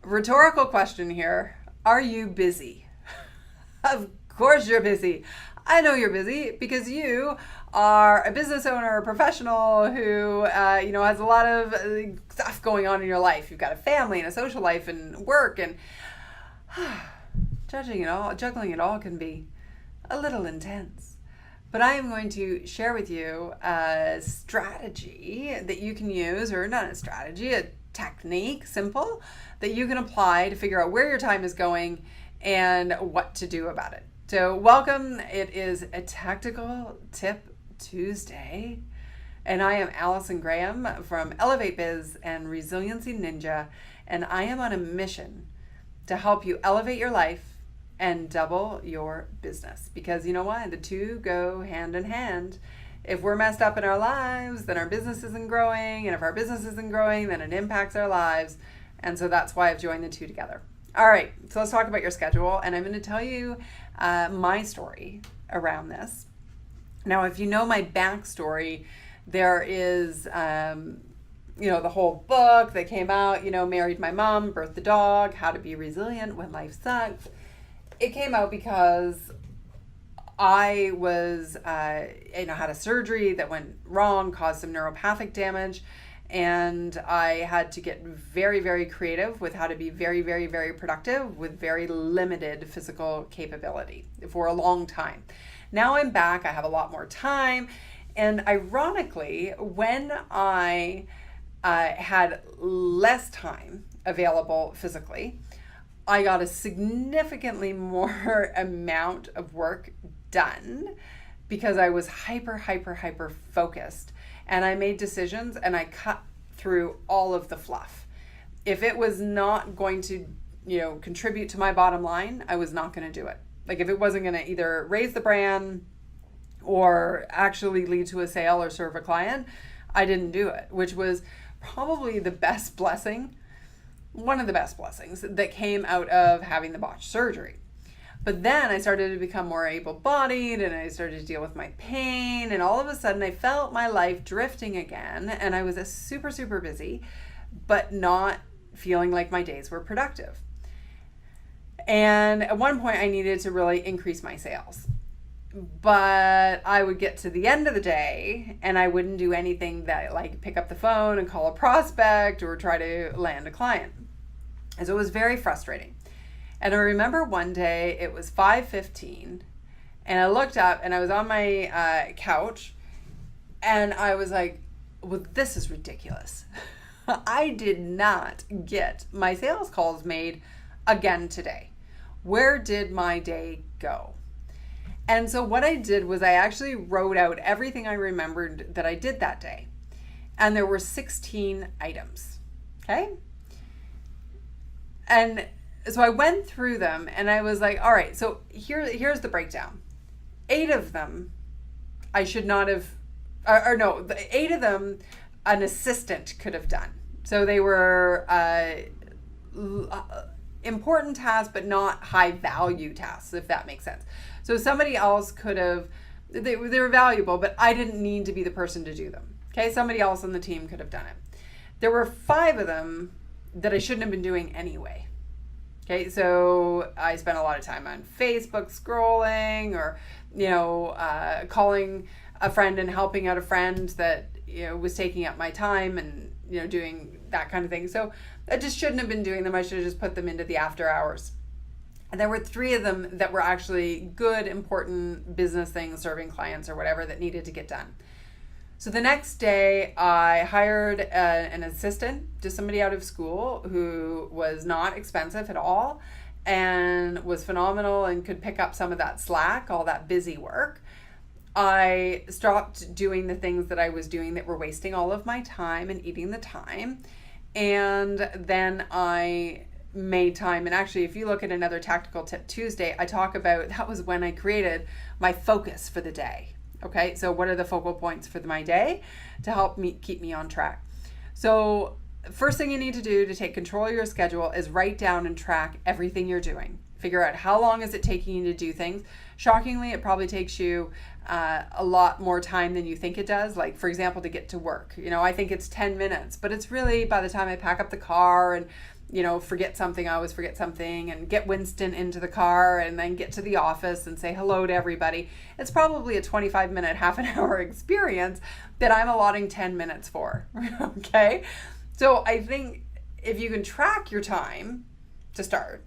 Rhetorical question here. Are you busy? Of course you're busy. I know you're busy because you are a business owner, a professional who, has a lot of stuff going on in your life. You've got a family and a social life and work, and juggling it all can be a little intense. But I am going to share with you a strategy that you can use, or not a strategy, a technique, simple, that you can apply to figure out where your time is going and what to do about it. So welcome. It is a Tactical Tip Tuesday. And I am Allison Graham from Elevate Biz and Resiliency Ninja. And I am on a mission to help you elevate your life and double your business. Because you know what? The two go hand in hand. If we're messed up in our lives, then our business isn't growing. And if our business isn't growing, then it impacts our lives. And so that's why I've joined the two together. All right, so let's talk about your schedule. And I'm going to tell you my story around this. Now, if you know my backstory, there is, the whole book that came out, Married My Mom, Birthed the Dog, How to Be Resilient When Life Sucks. It came out because I was, had a surgery that went wrong, caused some neuropathic damage, and I had to get very, very creative with how to be very, very, very productive with very limited physical capability for a long time. Now I'm back, I have a lot more time, and ironically, when I had less time available physically, I got a significantly more amount of work done because I was hyper focused, and I made decisions and I cut through all of the fluff. If it was not going to, contribute to my bottom line, I was not going to do it. Like if it wasn't going to either raise the brand or actually lead to a sale or serve a client, I didn't do it, which was probably the best blessing, one of the best blessings that came out of having the botched surgery. But then I started to become more able-bodied and I started to deal with my pain, and all of a sudden I felt my life drifting again, and I was super, super busy, but not feeling like my days were productive. And at one point I needed to really increase my sales. But I would get to the end of the day and I wouldn't do anything that like pick up the phone and call a prospect or try to land a client. And so it was very frustrating. And I remember one day it was 5:15 and I looked up and I was on my couch and I was like, well, this is ridiculous. I did not get my sales calls made again today. Where did my day go? And so what I did was I actually wrote out everything I remembered that I did that day. And there were 16 items. Okay? And so I went through them and I was like, all right, so here's the breakdown. 8 of them I should not have, the 8 of them an assistant could have done. So they were important tasks, but not high value tasks, if that makes sense. So somebody else could have, they were valuable, but I didn't need to be the person to do them. Okay, somebody else on the team could have done it. There were 5 of them that I shouldn't have been doing anyway. Okay, so I spent a lot of time on Facebook scrolling or, calling a friend and helping out a friend that, was taking up my time and, doing that kind of thing. So I just shouldn't have been doing them. I should have just put them into the after hours. And there were 3 of them that were actually good, important business things, serving clients or whatever that needed to get done. So the next day I hired an assistant, just somebody out of school who was not expensive at all and was phenomenal and could pick up some of that slack, all that busy work. I stopped doing the things that I was doing that were wasting all of my time and eating the time. And then I made time. And actually, if you look at another Tactical Tip Tuesday, I talk about that was when I created my focus for the day. Okay, so what are the focal points for my day to help me keep me on track? So first thing you need to do to take control of your schedule is write down and track everything you're doing. Figure out how long is it taking you to do things. Shockingly, it probably takes you a lot more time than you think it does. Like, for example, to get to work. I think it's 10 minutes, but it's really by the time I pack up the car and forget something, I always forget something, and get Winston into the car and then get to the office and say hello to everybody. It's probably a 25-minute, half an hour experience that I'm allotting 10 minutes for. Okay? So I think if you can track your time to start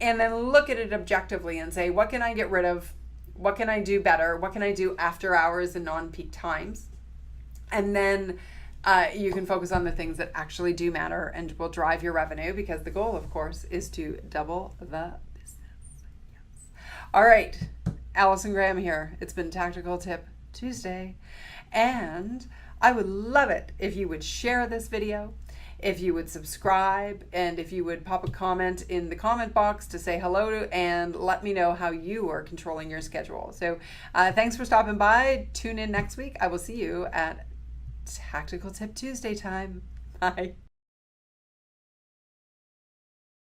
and then look at it objectively and say, what can I get rid of? What can I do better? What can I do after hours and non-peak times? And then you can focus on the things that actually do matter and will drive your revenue, because the goal, of course, is to double the business. Yes. All right, Allison Graham here. It's been Tactical Tip Tuesday, and I would love it if you would share this video, if you would subscribe, and if you would pop a comment in the comment box to say hello to, and let me know how you are controlling your schedule. So thanks for stopping by. Tune in next week. I will see you at Tactical Tip Tuesday time. Bye.